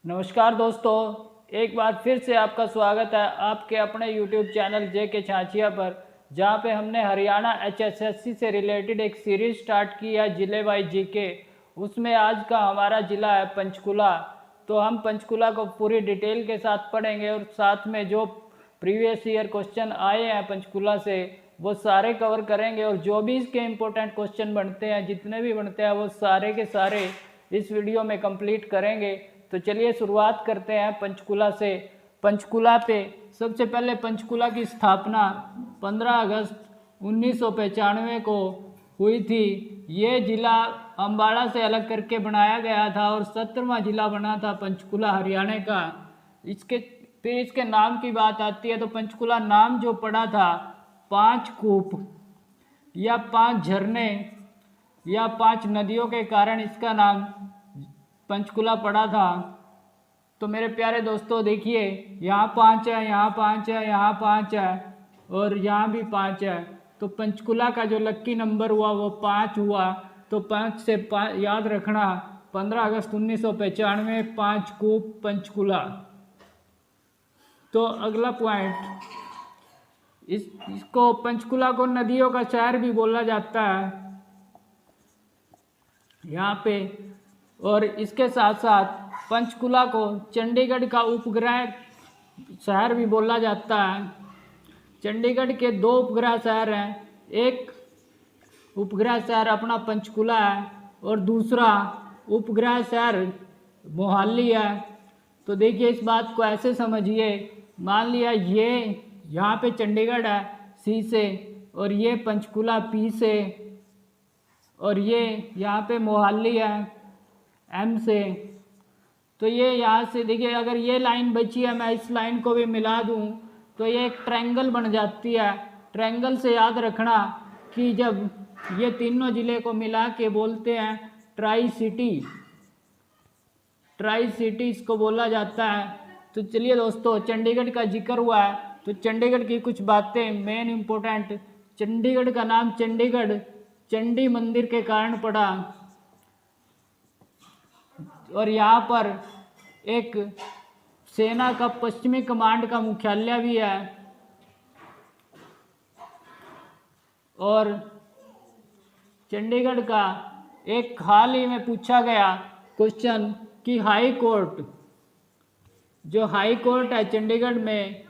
नमस्कार दोस्तों, एक बार फिर से आपका स्वागत है आपके अपने YouTube चैनल JK छाछिया पर, जहां पे हमने हरियाणा HSSC से रिलेटेड एक सीरीज स्टार्ट की है जिले वाइज जीके। उसमें आज का हमारा ज़िला है पंचकुला। तो हम पंचकुला को पूरी डिटेल के साथ पढ़ेंगे और साथ में जो प्रीवियस ईयर क्वेश्चन आए हैं पंचकुला से वो सारे कवर करेंगे, और जो भी इसके इम्पोर्टेंट क्वेश्चन बनते हैं, जितने भी बनते हैं, वो सारे के सारे इस वीडियो में कंप्लीट करेंगे। तो चलिए शुरुआत करते हैं पंचकुला से। पंचकुला पे सबसे पहले पंचकुला की स्थापना 15 अगस्त 1995 को हुई थी। ये ज़िला अम्बाड़ा से अलग करके बनाया गया था और 17वां ज़िला बना था पंचकुला हरियाणा का। इसके नाम की बात आती है तो पंचकुला नाम जो पड़ा था 5 कूप या 5 झरने या 5 नदियों के कारण इसका नाम पंचकुला पड़ा था। तो मेरे प्यारे दोस्तों देखिए, यहाँ 5 है, यहाँ 5 है, यहाँ 5 है और यहाँ भी 5 है। तो पंचकुला का जो लक्की नंबर हुआ वो 5 हुआ। तो 5 से 5 याद रखना, 15 अगस्त 1995 5 कूप पंचकुला। तो अगला पॉइंट, इसको पंचकुला को नदियों का शहर भी बोला जाता है यहाँ पे। और इसके साथ साथ पंचकुला को चंडीगढ़ का उपग्रह शहर भी बोला जाता है। चंडीगढ़ के 2 उपग्रह शहर हैं, एक उपग्रह शहर अपना पंचकुला है और दूसरा उपग्रह शहर मोहाली है। तो देखिए इस बात को ऐसे समझिए, मान लिया ये यहाँ पे चंडीगढ़ है सी से, और ये पंचकुला पी से, और ये यहाँ पे मोहाली है एम से। तो ये यहाँ से देखिए, अगर ये लाइन बची है, मैं इस लाइन को भी मिला दूँ तो ये एक ट्रायंगल बन जाती है। ट्रायंगल से याद रखना कि जब ये तीनों ज़िले को मिला के बोलते हैं ट्राई सिटी, ट्राई सिटी इसको बोला जाता है। तो चलिए दोस्तों, चंडीगढ़ का जिक्र हुआ है तो चंडीगढ़ की कुछ बातें मेन इम्पोर्टेंट। चंडीगढ़ का नाम चंडीगढ़ चंडी मंदिर के कारण पड़ा, और यहाँ पर एक सेना का पश्चिमी कमांड का मुख्यालय भी है। और चंडीगढ़ का एक हाल ही में पूछा गया क्वेश्चन कि हाई कोर्ट, जो हाई कोर्ट है चंडीगढ़ में,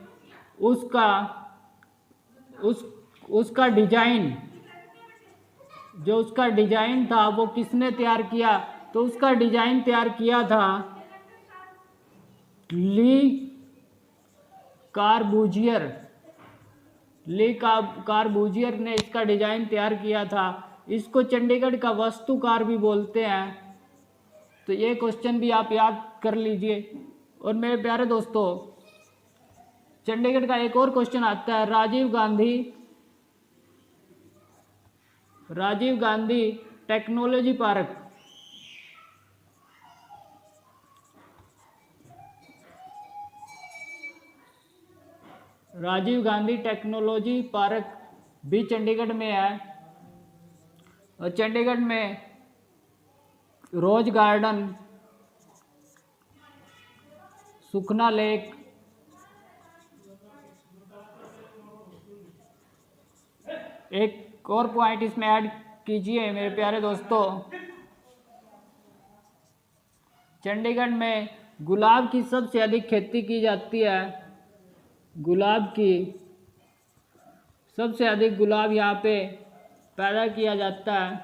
उसका डिजाइन, जो उसका डिजाइन था वो किसने तैयार किया? तो उसका डिजाइन तैयार किया था ली कार्बूजियर। ली कार्बूजियर ने इसका डिजाइन तैयार किया था। इसको चंडीगढ़ का वास्तुकार भी बोलते हैं। तो ये क्वेश्चन भी आप याद कर लीजिए। और मेरे प्यारे दोस्तों, चंडीगढ़ का एक और क्वेश्चन आता है, Rajiv Gandhi technology park. Rajiv Gandhi technology park भी चंडीगढ़ में है। और चंडीगढ़ में रोज गार्डन, सुखना लेक, एक और पॉइंट इसमें ऐड कीजिए मेरे प्यारे दोस्तों, चंडीगढ़ में गुलाब की सबसे अधिक खेती की जाती है। गुलाब की सबसे अधिक गुलाब यहाँ पे पैदा किया जाता है।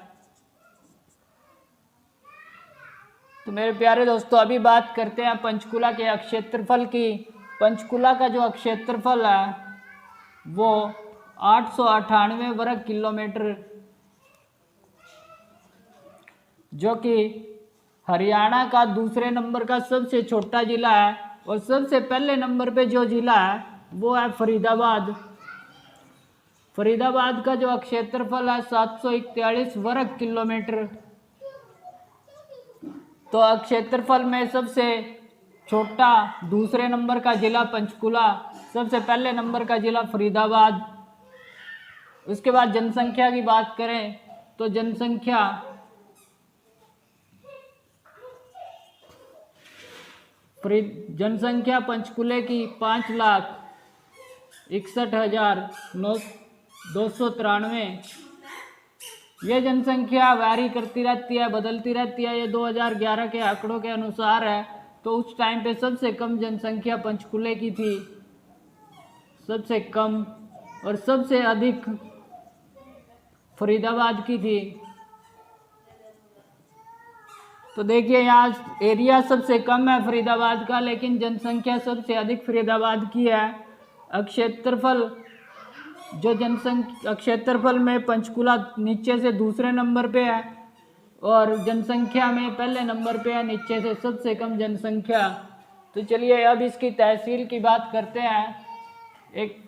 तो मेरे प्यारे दोस्तों, अभी बात करते हैं पंचकुला के क्षेत्रफल की। पंचकुला का जो क्षेत्रफल है वो 898 वर्ग किलोमीटर, जो कि हरियाणा का दूसरे नंबर का सबसे छोटा ज़िला है। और सबसे पहले नंबर पे जो ज़िला है वो है फरीदाबाद। फरीदाबाद का जो क्षेत्रफल है 741 वर्ग किलोमीटर। तो क्षेत्रफल में सबसे छोटा दूसरे नंबर का ज़िला पंचकुला, सबसे पहले नंबर का ज़िला फरीदाबाद। उसके बाद जनसंख्या की बात करें तो जनसंख्या जनसंख्या पंचकुले की 5,61,993। ये जनसंख्या वैरी करती रहती है, बदलती रहती है। ये 2011 के आंकड़ों के अनुसार है। तो उस टाइम पे सबसे कम जनसंख्या पंचकुले की थी, सबसे कम, और सबसे अधिक फरीदाबाद की थी। तो देखिए यहाँ एरिया सबसे कम है फरीदाबाद का, लेकिन जनसंख्या सबसे अधिक फरीदाबाद की है। क्षेत्रफल, जो जनसंख्या क्षेत्रफल में पंचकुला नीचे से दूसरे नंबर पे है और जनसंख्या में पहले नंबर पे है, नीचे से सबसे कम जनसंख्या। तो चलिए अब इसकी तहसील की बात करते हैं। एक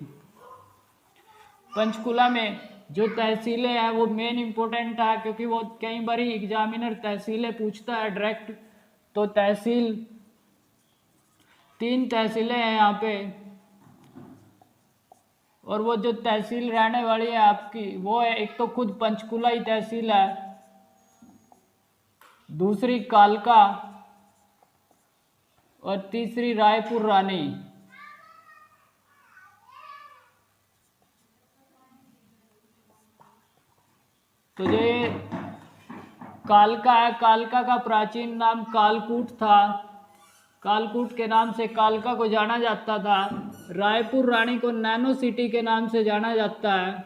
पंचकुला में जो तहसीलें हैं वो मेन इम्पोर्टेंट है, क्योंकि वो कई बार एग्जामिनर तहसीलें पूछता है डायरेक्ट। तो तहसील, 3 तहसीलें हैं यहाँ पे, और वो जो तहसील रहने वाली है आपकी वो है, एक तो खुद पंचकुला ही तहसील है, दूसरी कालका, और तीसरी रायपुर रानी। तो ये कालका है, कालका का प्राचीन नाम कालकूट था, कालकूट के नाम से कालका को जाना जाता था। रायपुर रानी को नैनो सिटी के नाम से जाना जाता है।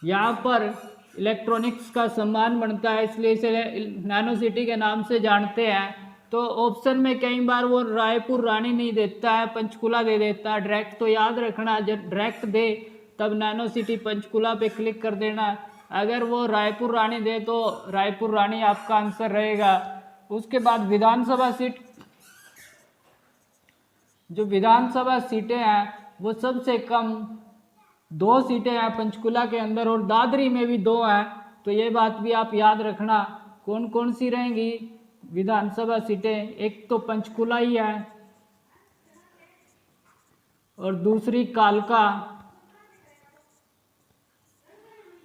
यहाँ पर इलेक्ट्रॉनिक्स का सामान बनता है, इसलिए इसे नैनो सिटी के नाम से जानते हैं। तो ऑप्शन में कई बार वो रायपुर रानी नहीं देता है, पंचकुला दे देता है डायरेक्ट। तो याद रखना, जब डायरेक्ट दे तब नैनो सिटी पंचकुला पे क्लिक कर देना। अगर वो रायपुर रानी दे तो रायपुर रानी आपका आंसर रहेगा। उसके बाद विधानसभा सीट, जो विधानसभा सीटें हैं वो सबसे कम 2 सीटें हैं पंचकुला के अंदर, और दादरी में भी 2 हैं। तो ये बात भी आप याद रखना, कौन कौन सी रहेंगी विधानसभा सीटें। एक तो पंचकुला ही है और दूसरी कालका।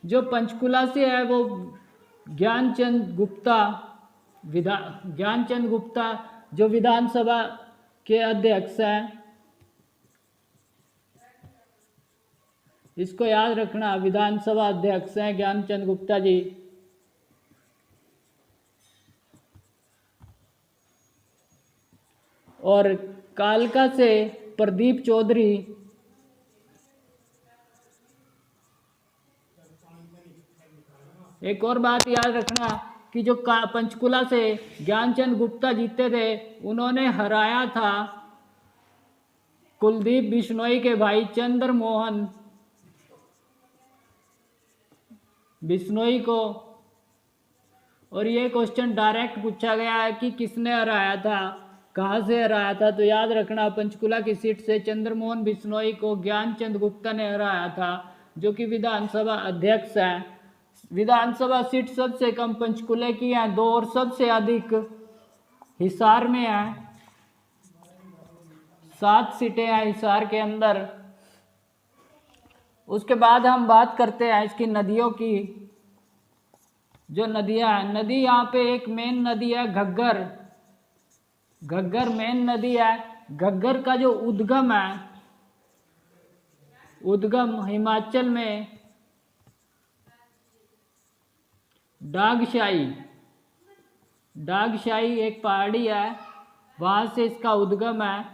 जो पंचकुला से है वो ज्ञानचंद गुप्ता, ज्ञानचंद गुप्ता जो विधानसभा के अध्यक्ष हैं, इसको याद रखना, विधानसभा अध्यक्ष हैं ज्ञानचंद गुप्ता जी। और कालका से प्रदीप चौधरी, एक और बात याद रखना कि जो पंचकुला से ज्ञानचंद गुप्ता जीते थे, उन्होंने हराया था कुलदीप बिश्नोई के भाई चंद्र मोहन बिश्नोई को। और ये क्वेश्चन डायरेक्ट पूछा गया है कि किसने हराया था, कहाँ से हराया था। तो याद रखना, पंचकुला की सीट से चंद्रमोहन बिश्नोई को ज्ञानचंद गुप्ता ने हराया था, जो कि विधानसभा अध्यक्ष हैं। विधानसभा सीट सबसे कम पंचकुले की हैं 2, और सबसे अधिक हिसार में है, 7 सीटें हैं हिसार के अंदर। उसके बाद हम बात करते हैं इसकी नदियों की। जो नदियां हैं, नदी यहाँ पे एक मेन नदी है घग्गर, घग्गर मेन नदी है। घग्गर का जो उद्गम है, उद्गम हिमाचल में डागशाही, डागशाही एक पहाड़ी है, वहाँ से इसका उद्गम है।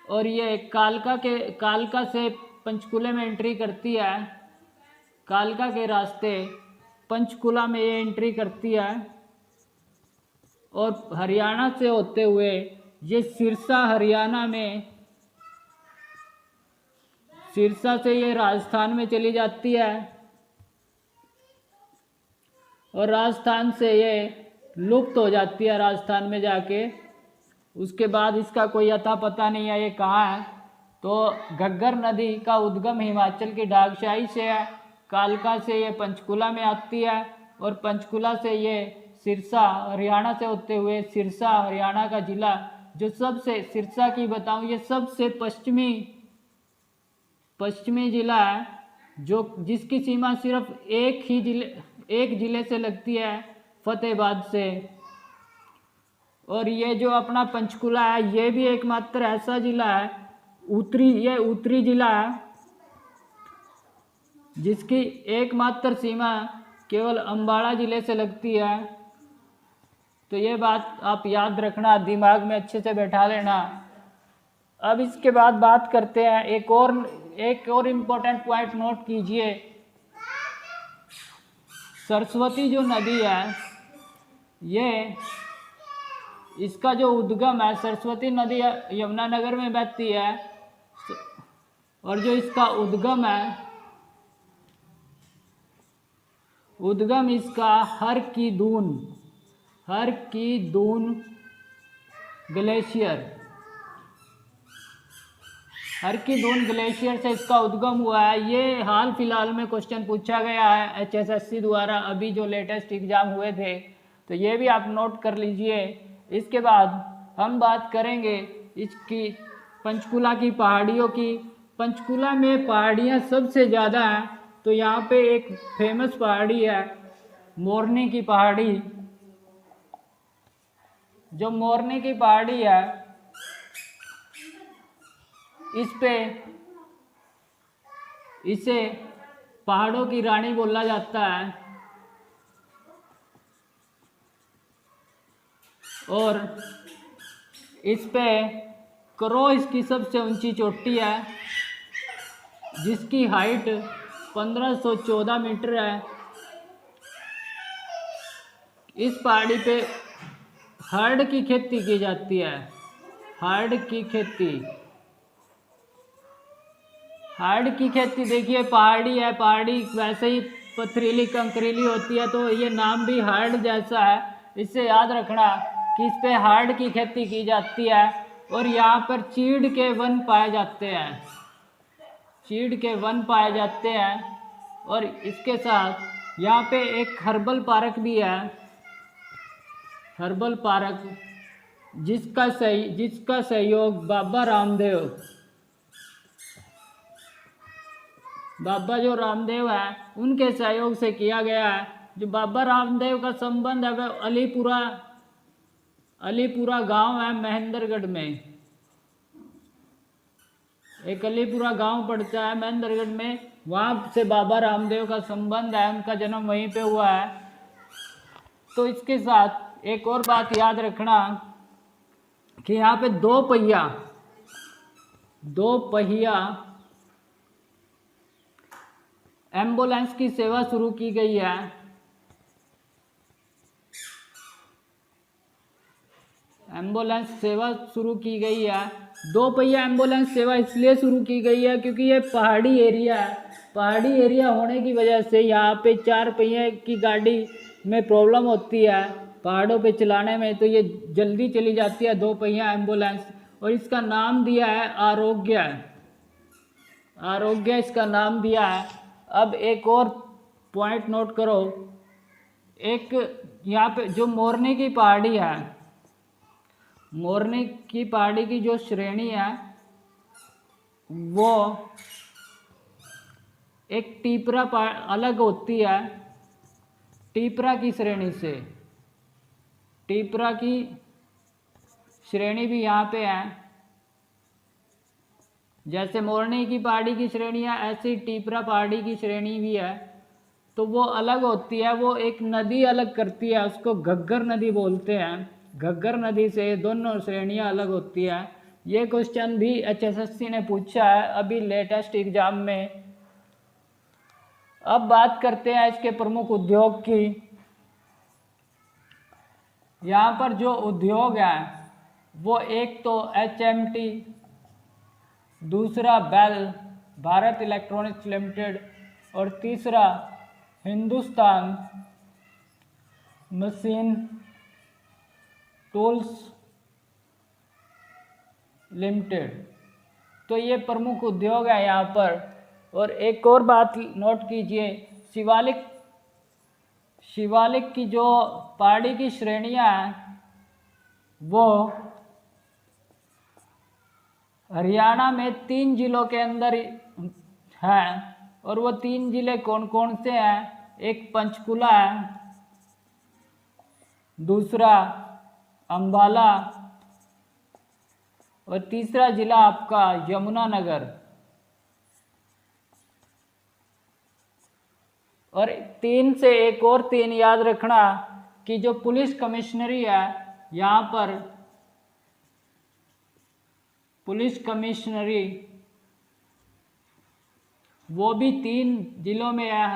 और ये कालका से पंचकुले में एंट्री करती है, कालका के रास्ते पंचकुला में ये एंट्री करती है। और हरियाणा से होते हुए ये सिरसा, हरियाणा में सिरसा से ये राजस्थान में चली जाती है, और राजस्थान से ये लुप्त हो जाती है राजस्थान में जाके। उसके बाद इसका कोई अता पता नहीं है ये कहाँ है। तो घग्गर नदी का उद्गम हिमाचल की डागशाही से है, कालका से ये पंचकुला में आती है, और पंचकुला से ये सिरसा, हरियाणा से होते हुए सिरसा, हरियाणा का जिला, जो सबसे, सिरसा की बताऊं, ये सबसे पश्चिमी जिला है, जो जिसकी सीमा सिर्फ एक जिले से लगती है, फतेहाबाद से। और ये जो अपना पंचकुला है ये भी एकमात्र ऐसा जिला है ये उत्तरी जिला है जिसकी एकमात्र सीमा केवल अम्बाड़ा जिले से लगती है। तो ये बात आप याद रखना, दिमाग में अच्छे से बैठा लेना। अब इसके बाद बात करते हैं एक और इम्पोर्टेंट पॉइंट नोट कीजिए। सरस्वती जो नदी है ये इसका जो उद्गम है, सरस्वती नदी यमुनानगर में बहती है और जो इसका उद्गम इसका हर की दून ग्लेशियर से इसका उद्गम हुआ है। ये हाल फिलहाल में क्वेश्चन पूछा गया है HSSC द्वारा, अभी जो लेटेस्ट एग्जाम हुए थे, तो ये भी आप नोट कर लीजिए। इसके बाद हम बात करेंगे इसकी पंचकुला की पहाड़ियों की। पंचकुला में पहाड़ियाँ सबसे ज़्यादा हैं, तो यहाँ पे एक फेमस पहाड़ी है मोरनी की पहाड़ी। जो मोरनी की पहाड़ी है इसे पहाड़ों की रानी बोला जाता है और इस पे करो इसकी सबसे ऊंची चोटी है जिसकी हाइट 1514 मीटर है। इस पहाड़ी पे हार्ड की खेती की जाती है। हार्ड की खेती देखिए, पहाड़ी है, पहाड़ी वैसे ही पथरीली कंकरीली होती है, तो ये नाम भी हार्ड जैसा है। इससे याद रखना कि इस पे हार्ड की खेती की जाती है और यहाँ पर चीड़ के वन पाए जाते हैं। और इसके साथ यहाँ पे एक हर्बल पार्क भी है, जिसका सहयोग बाबा जो रामदेव है उनके सहयोग से किया गया है। जो बाबा रामदेव का संबंध है वह अलीपुरा गांव है महेंद्रगढ़ में। एक अलीपुरा गांव पड़ता है महेंद्रगढ़ में, वहाँ से बाबा रामदेव का संबंध है, उनका जन्म वहीं पे हुआ है। तो इसके साथ एक और बात याद रखना कि यहाँ पे दो पहिया एम्बुलेंस की सेवा शुरू की गई है। दो पहिया एम्बुलेंस सेवा इसलिए शुरू की गई है क्योंकि ये पहाड़ी एरिया होने की वजह से यहाँ पे 4 पहिए की गाड़ी में प्रॉब्लम होती है पहाड़ों पे चलाने में, तो ये जल्दी चली जाती है 2 पहिया एम्बुलेंस। और इसका नाम दिया है आरोग्य इसका नाम दिया है। अब एक और पॉइंट नोट करो, एक यहाँ पे जो मोरनी की पहाड़ी है, मोरनी की पहाड़ी की जो श्रेणी है वो एक टीपरा अलग होती है टीपरा की श्रेणी से। टीपरा की श्रेणी भी यहाँ पे है, जैसे मोरनी की पहाड़ी की श्रेणी है ऐसी टीपरा पहाड़ी की श्रेणी भी है। तो वो अलग होती है, वो एक नदी अलग करती है, उसको घग्गर नदी बोलते हैं। घग्गर नदी से दोनों श्रेणियाँ अलग होती है। ये क्वेश्चन भी HSSC ने पूछा है अभी लेटेस्ट एग्जाम में। अब बात करते हैं इसके प्रमुख उद्योग की। यहाँ पर जो उद्योग है वो एक तो HMT, दूसरा बेल भारत इलेक्ट्रॉनिक्स लिमिटेड और तीसरा हिंदुस्तान मशीन टूल्स लिमिटेड। तो ये प्रमुख उद्योग है यहाँ पर। और एक और बात नोट कीजिए, शिवालिक की जो पहाड़ी की श्रेणियाँ हैं वो हरियाणा में 3 जिलों के अंदर हैं। और वो 3 जिले कौन कौन से हैं? एक पंचकुला है, दूसरा अंबाला और तीसरा जिला आपका यमुनानगर। और 3 से एक और 3 याद रखना कि जो पुलिस कमिश्नरी है, यहाँ पर पुलिस कमिश्नरी वो भी 3 जिलों में है,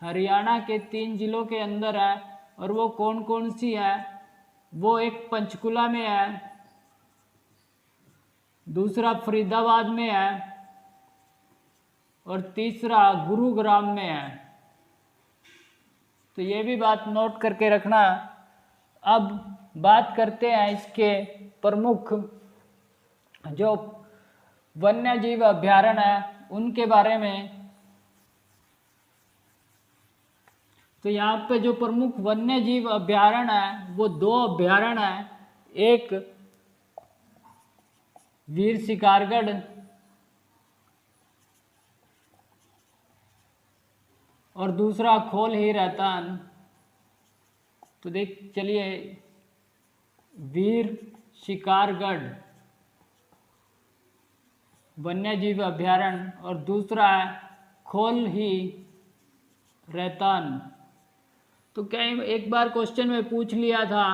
हरियाणा के 3 जिलों के अंदर है। और वो कौन कौन सी है? वो एक पंचकुला में है, दूसरा फरीदाबाद में है और तीसरा गुरुग्राम में है। तो ये भी बात नोट करके रखना। अब बात करते हैं इसके प्रमुख जो वन्य जीव अभयारण्य है उनके बारे में। तो यहाँ पे जो प्रमुख वन्य जीव अभयारण्य है वो 2 अभयारण्य है, एक वीर शिकारगढ़ और दूसरा खोल ही रहतान। तो चलिए, वीर शिकारगढ़ वन्य जीव अभयारण्य और दूसरा है खोल ही रहतान। तो कहीं एक बार क्वेश्चन में पूछ लिया था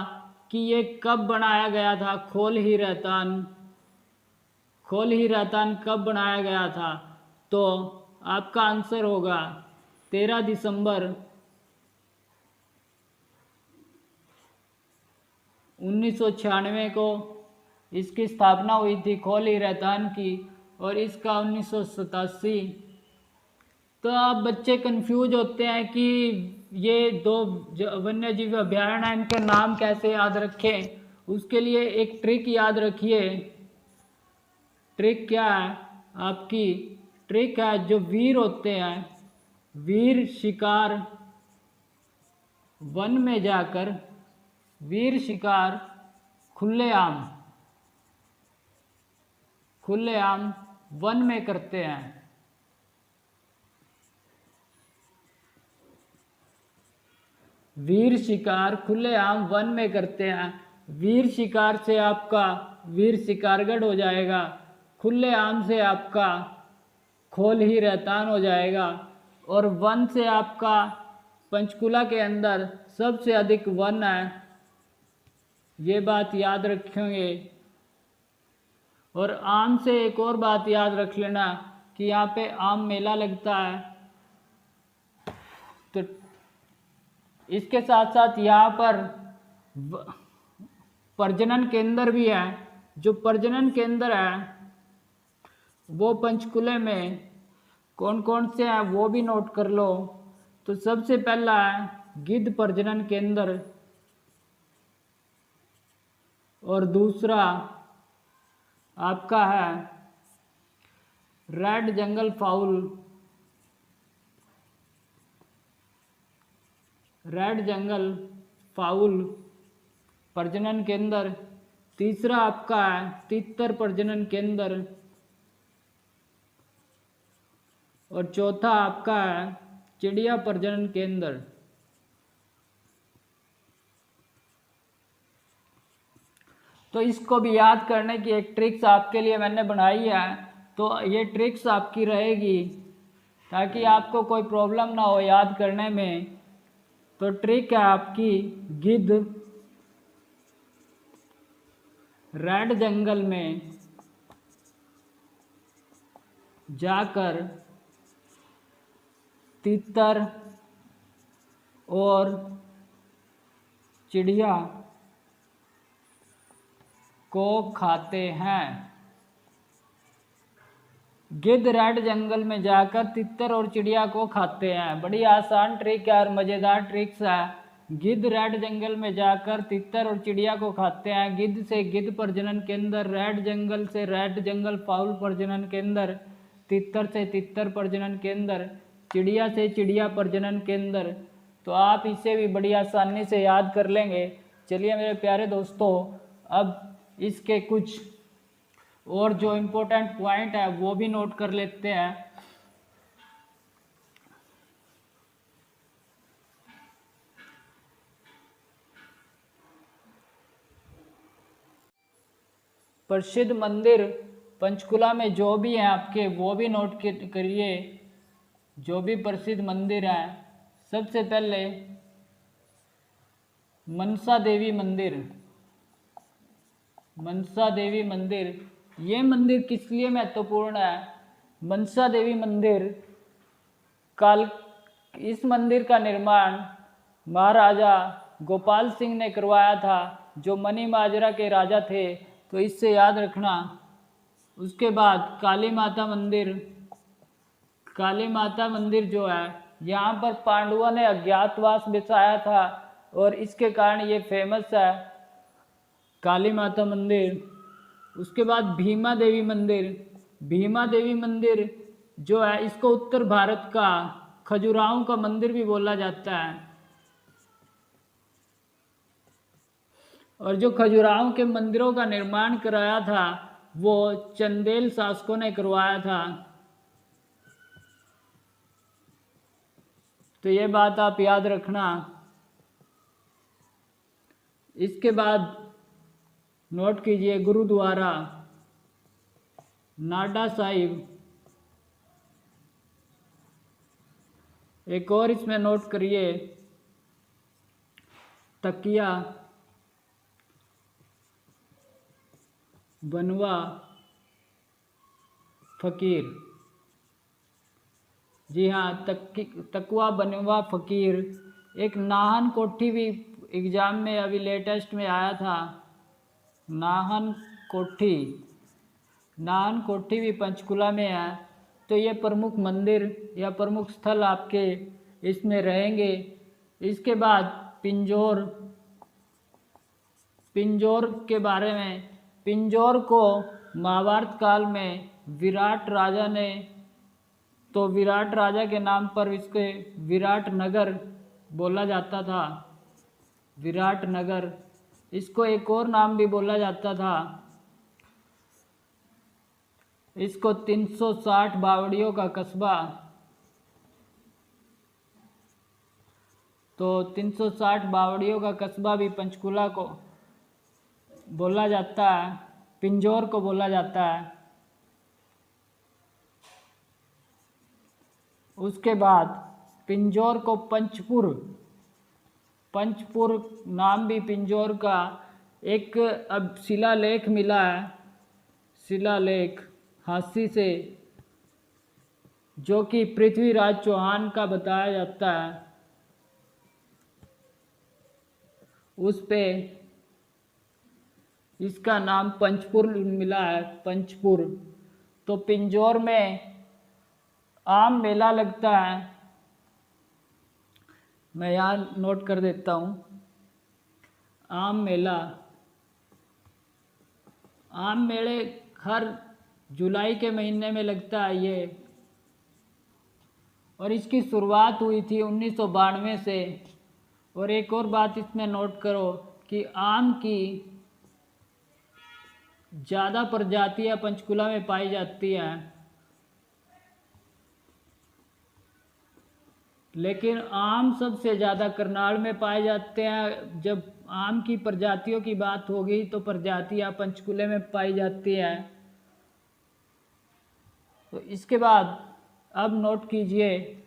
कि ये कब बनाया गया था, खोल ही रहतान कब बनाया गया था? तो आपका आंसर होगा 13 दिसंबर 1996 को इसकी स्थापना हुई थी खोल ही रहतान की, और इसका 1987। तो आप बच्चे कंफ्यूज होते हैं कि ये 2 वन्य जीव अभयारण्य हैं, इनके नाम कैसे याद रखें। उसके लिए एक ट्रिक याद रखिए। ट्रिक क्या है आपकी? ट्रिक है जो वीर होते हैं, वीर शिकार वन में जाकर वीर शिकार खुलेआम वन में करते हैं। वीर शिकार खुलेआम वन में करते हैं। वीर शिकार से आपका वीर शिकारगढ़ हो जाएगा, खुलेआम से आपका खोल ही रहतान हो जाएगा, और वन से आपका पंचकुला के अंदर सबसे अधिक वन है। ये बात याद रखेंगे। और आम से एक और बात याद रख लेना कि यहाँ पे आम मेला लगता है। तो इसके साथ साथ यहाँ पर प्रजनन केंद्र भी है। जो प्रजनन केंद्र है वो पंचकुले में कौन कौन से हैं वो भी नोट कर लो। तो सबसे पहला है गिद्ध प्रजनन केंद्र, और दूसरा आपका है रेड जंगल फाउल प्रजनन केंद्र। तीसरा आपका है तितर प्रजनन केंद्र, और चौथा आपका है चिड़िया प्रजनन केंद्र। तो इसको भी याद करने की एक ट्रिक्स आपके लिए मैंने बनाई है। तो ये ट्रिक्स आपकी रहेगी ताकि आपको कोई प्रॉब्लम ना हो याद करने में। तो ट्रिक है आपकी गिद्ध रेड जंगल में जाकर तितर और चिड़िया को खाते हैं। गिद्ध रेड जंगल में जाकर तितर और चिड़िया को खाते हैं। बड़ी आसान ट्रिक है और मज़ेदार ट्रिक्स है। गिद्ध रेड जंगल में जाकर तितर और चिड़िया को खाते हैं। गिद्ध से गिद्ध प्रजनन केंद्र, रेड जंगल से रेड जंगल फाउल प्रजनन केंद्र, तितर से तितर प्रजनन केंद्र, चिड़िया से चिड़िया प्रजनन केंद्र। तो आप इसे भी बड़ी आसानी से याद कर लेंगे। चलिए मेरे प्यारे दोस्तों, अब इसके कुछ और जो इम्पोर्टेंट पॉइंट है वो भी नोट कर लेते हैं। प्रसिद्ध मंदिर पंचकुला में जो भी हैं आपके वो भी नोट करिए, जो भी प्रसिद्ध मंदिर हैं। सबसे पहले मनसा देवी मंदिर। मनसा देवी मंदिर, ये मंदिर किस लिए महत्वपूर्ण है? मनसा देवी मंदिर इस मंदिर का निर्माण महाराजा गोपाल सिंह ने करवाया था, जो मनी माजरा के राजा थे, तो इससे याद रखना। उसके बाद काली माता मंदिर। काली माता मंदिर जो है, यहाँ पर पांडवों ने अज्ञातवास बसाया था और इसके कारण ये फेमस है, काली माता मंदिर। उसके बाद भीमा देवी मंदिर। भीमा देवी मंदिर जो है, इसको उत्तर भारत का खजुराहो का मंदिर भी बोला जाता है। और जो खजुराहो के मंदिरों का निर्माण कराया था वो चंदेल शासकों ने करवाया था। तो ये बात आप याद रखना। इसके बाद नोट कीजिए गुरुद्वारा नाडा साहिब। एक और इसमें नोट करिए तकिया बनवा फकीर। जी हाँ, तकवा बनवा फकीर। एक नाहन कोठी भी एग्जाम में अभी लेटेस्ट में आया था, नाहन कोठी। नाहन कोठी भी पंचकुला में है। तो ये प्रमुख मंदिर या प्रमुख स्थल आपके इसमें रहेंगे। इसके बाद पिंजौर। पिंजौर के बारे में, पिंजौर को महाभारत काल में विराट राजा ने, तो विराट राजा के नाम पर इसके विराट नगर बोला जाता था। विराट नगर, इसको एक और नाम भी बोला जाता था, इसको 360 बावड़ियों का कस्बा। तो 360 बावड़ियों का कस्बा भी पंचकुला को बोला जाता है, पिंजौर को बोला जाता है। उसके बाद पिंजौर को पंचपुर। पंचपुर नाम भी पिंजौर का एक अब शिलालेख मिला है, शिलालेख हांसी से, जो कि पृथ्वीराज चौहान का बताया जाता है। उस पे इसका नाम पंचपुर मिला है, पंचपुर। तो पिंजौर में आम मेला लगता है, मैं यहाँ नोट कर देता हूँ। आम मेला, आम मेले हर जुलाई के महीने में लगता है ये, और इसकी शुरुआत हुई थी 1992 से। और एक और बात इसमें नोट करो कि आम की ज़्यादा प्रजातियां पंचकुला में पाई जाती हैं, लेकिन आम सबसे ज़्यादा करनाल में पाए जाते हैं। जब आम की प्रजातियों की बात होगी तो प्रजातियां पंचकुले में पाई जाती हैं। तो इसके बाद अब नोट कीजिए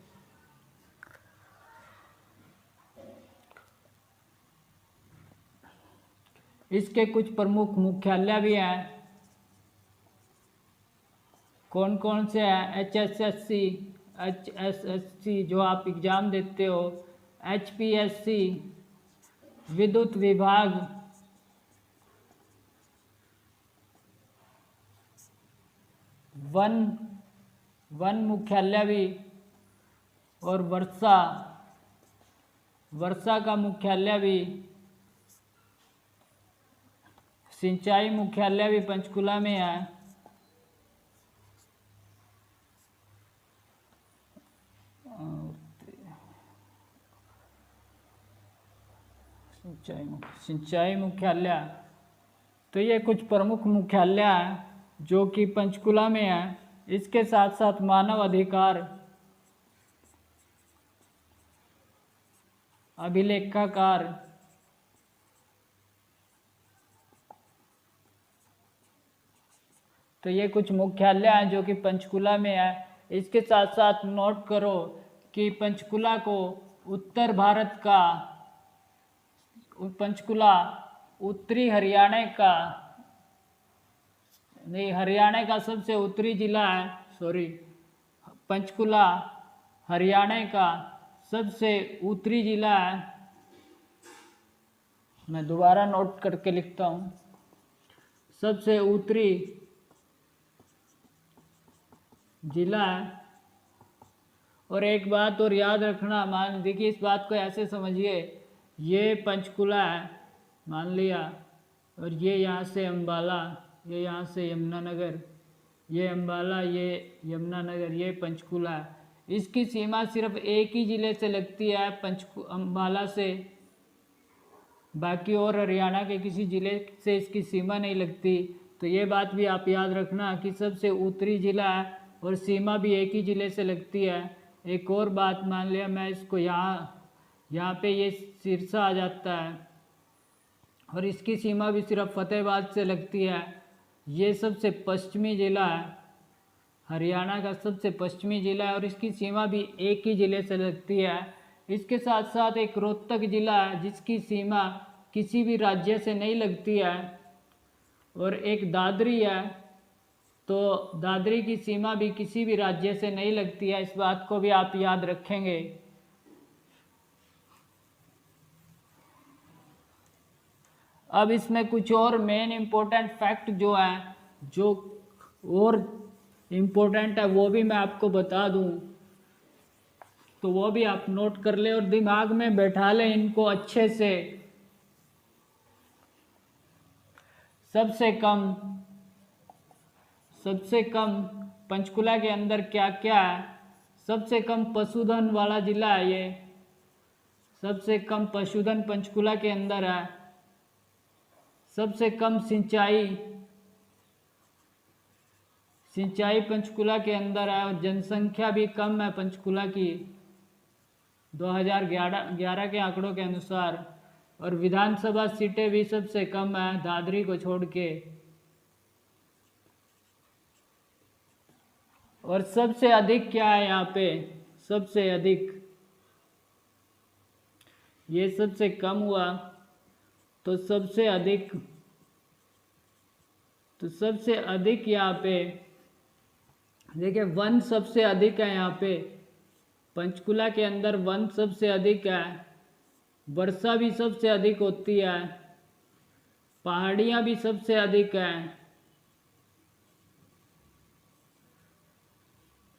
इसके कुछ प्रमुख मुख्यालय भी हैं। कौन कौन से हैं? HSSC जो आप एग्ज़ाम देते हो, HPSC विद्युत विभाग, वन मुख्यालय भी, और वर्षा का मुख्यालय भी, सिंचाई मुख्यालय भी पंचकुला में है। सिंचाई मुख्यालय। तो ये कुछ प्रमुख मुख्यालय हैं जो कि पंचकुला में है। इसके साथ साथ मानव अधिकार अभिलेखागार, तो ये कुछ मुख्यालय हैं जो कि पंचकुला में है। इसके साथ साथ नोट करो कि पंचकुला को उत्तर भारत का, पंचकुला उत्तरी हरियाणा का, नहीं, हरियाणा का सबसे उत्तरी जिला है, सॉरी, पंचकुला हरियाणा का सबसे उत्तरी जिला है। मैं दोबारा नोट करके लिखता हूँ, सबसे उत्तरी जिला है। और एक बात और याद रखना, मान देखिए इस बात को ऐसे समझिए, ये पंचकुला है मान लिया, और ये यहाँ से अम्बाला, ये यहाँ से यमुनानगर, ये अम्बाला, ये यमुनानगर, ये पंचकुला है। इसकी सीमा सिर्फ एक ही ज़िले से लगती है, अम्बाला से, बाकी और हरियाणा के किसी ज़िले से इसकी सीमा नहीं लगती। तो ये बात भी आप याद रखना कि सबसे उत्तरी ज़िला है और सीमा भी एक ही ज़िले से लगती है। एक और बात, मान लिया मैं इसको यहाँ पे ये सिरसा आ जाता है और इसकी सीमा भी सिर्फ फतेहाबाद से लगती है। ये सबसे पश्चिमी ज़िला है, हरियाणा का सबसे पश्चिमी ज़िला है और इसकी सीमा भी एक ही ज़िले से लगती है। इसके साथ साथ एक रोहतक ज़िला है जिसकी सीमा किसी भी राज्य से नहीं लगती है, और एक दादरी है, तो दादरी की सीमा भी किसी भी राज्य से नहीं लगती है। इस बात को भी आप याद रखेंगे। अब इसमें कुछ और मेन इम्पोर्टेंट फैक्ट जो है, जो और इम्पोर्टेंट है, वो भी मैं आपको बता दूं, तो वो भी आप नोट कर ले और दिमाग में बैठा लें इनको अच्छे से। सबसे कम पंचकुला के अंदर क्या क्या है? सबसे कम पशुधन वाला जिला है ये, सबसे कम पशुधन पंचकुला के अंदर है। सबसे कम सिंचाई पंचकुला के अंदर है, और जनसंख्या भी कम है पंचकुला की 2011 के आंकड़ों के अनुसार। और विधानसभा सीटें भी सबसे कम है दादरी को छोड़ के। और सबसे अधिक क्या है यहाँ पे? सबसे अधिक, ये सबसे कम हुआ, तो सबसे अधिक यहाँ पे देखिए वन सबसे अधिक है। यहाँ पे पंचकुला के अंदर वन सबसे अधिक है, वर्षा भी सबसे अधिक होती है, पहाड़ियाँ भी सबसे अधिक हैं,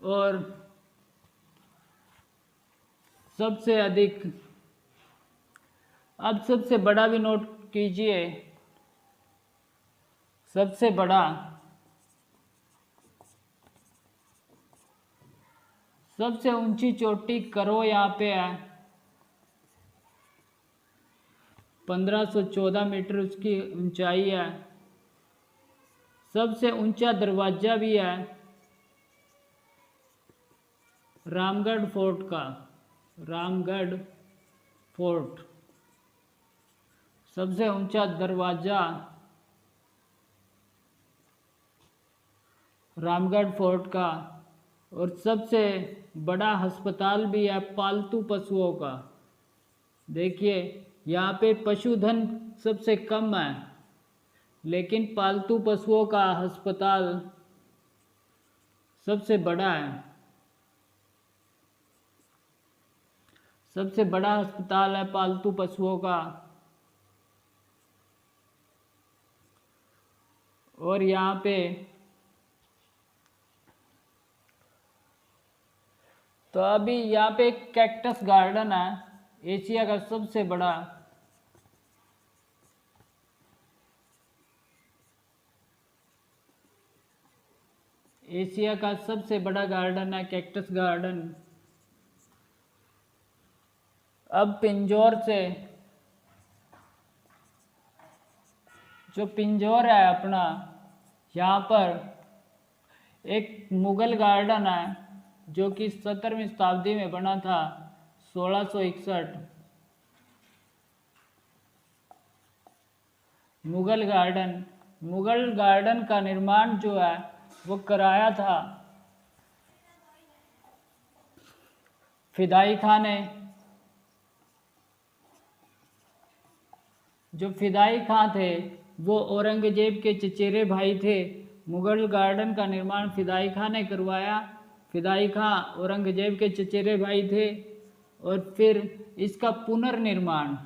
और सबसे अधिक, अब सबसे बड़ा भी नोट कीजिए। सबसे ऊंची चोटी करो यहाँ पे है, 1514 मीटर उसकी ऊंचाई है। सबसे ऊंचा दरवाजा भी है रामगढ़ फोर्ट का, रामगढ़ फोर्ट, सबसे ऊंचा दरवाजा रामगढ़ फोर्ट का। और सबसे बड़ा अस्पताल भी है पालतू पशुओं का। देखिए यहाँ पे पशुधन सबसे कम है, लेकिन पालतू पशुओं का अस्पताल सबसे बड़ा है। सबसे बड़ा अस्पताल है पालतू पशुओं का। और यहाँ पे तो अभी यहाँ पे एक कैक्टस गार्डन है, एशिया का सबसे बड़ा। एशिया का सबसे बड़ा गार्डन है कैक्टस गार्डन। अब पिंजौर से, जो पिंजौर है अपना, यहाँ पर एक मुगल गार्डन है जो कि 17वीं शताब्दी में बना था, 1661। मुगल गार्डन का निर्माण जो है वो कराया था फिदाई खान ने। जो फिदाई खां थे वो औरंगजेब के चचेरे भाई थे। मुगल गार्डन का निर्माण फिदाई खां ने करवाया। फिदाई खां औरंगजेब के चचेरे भाई थे। और फिर इसका पुनर्निर्माण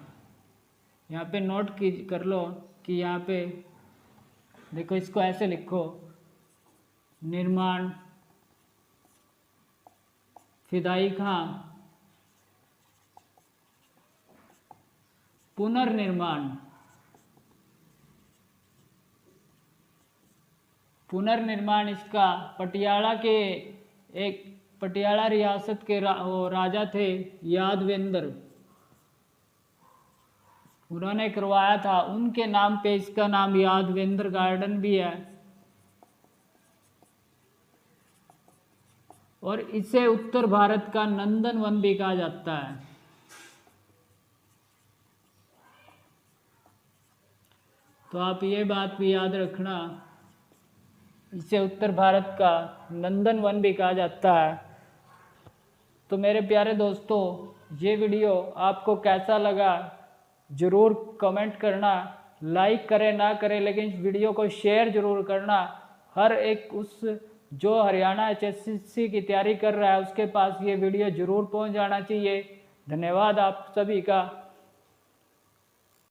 यहाँ पे नोट की कर लो कि यहाँ पे देखो, इसको ऐसे लिखो, निर्माण फिदाई खां, पुनर्निर्माण। पुनर्निर्माण इसका पटियाला रियासत के राजा थे यादवेंद्र, उन्होंने करवाया था। उनके नाम पे इसका नाम यादवेंद्र गार्डन भी है। और इसे उत्तर भारत का नंदन वन भी कहा जाता है। तो आप ये बात भी याद रखना, इसे उत्तर भारत का नंदन वन भी कहा जाता है। तो मेरे प्यारे दोस्तों, ये वीडियो आपको कैसा लगा ज़रूर कमेंट करना। लाइक करें ना करें, लेकिन इस वीडियो को शेयर ज़रूर करना। हर एक उस जो हरियाणा HSSC की तैयारी कर रहा है उसके पास ये वीडियो ज़रूर पहुंच जाना चाहिए। धन्यवाद आप सभी का।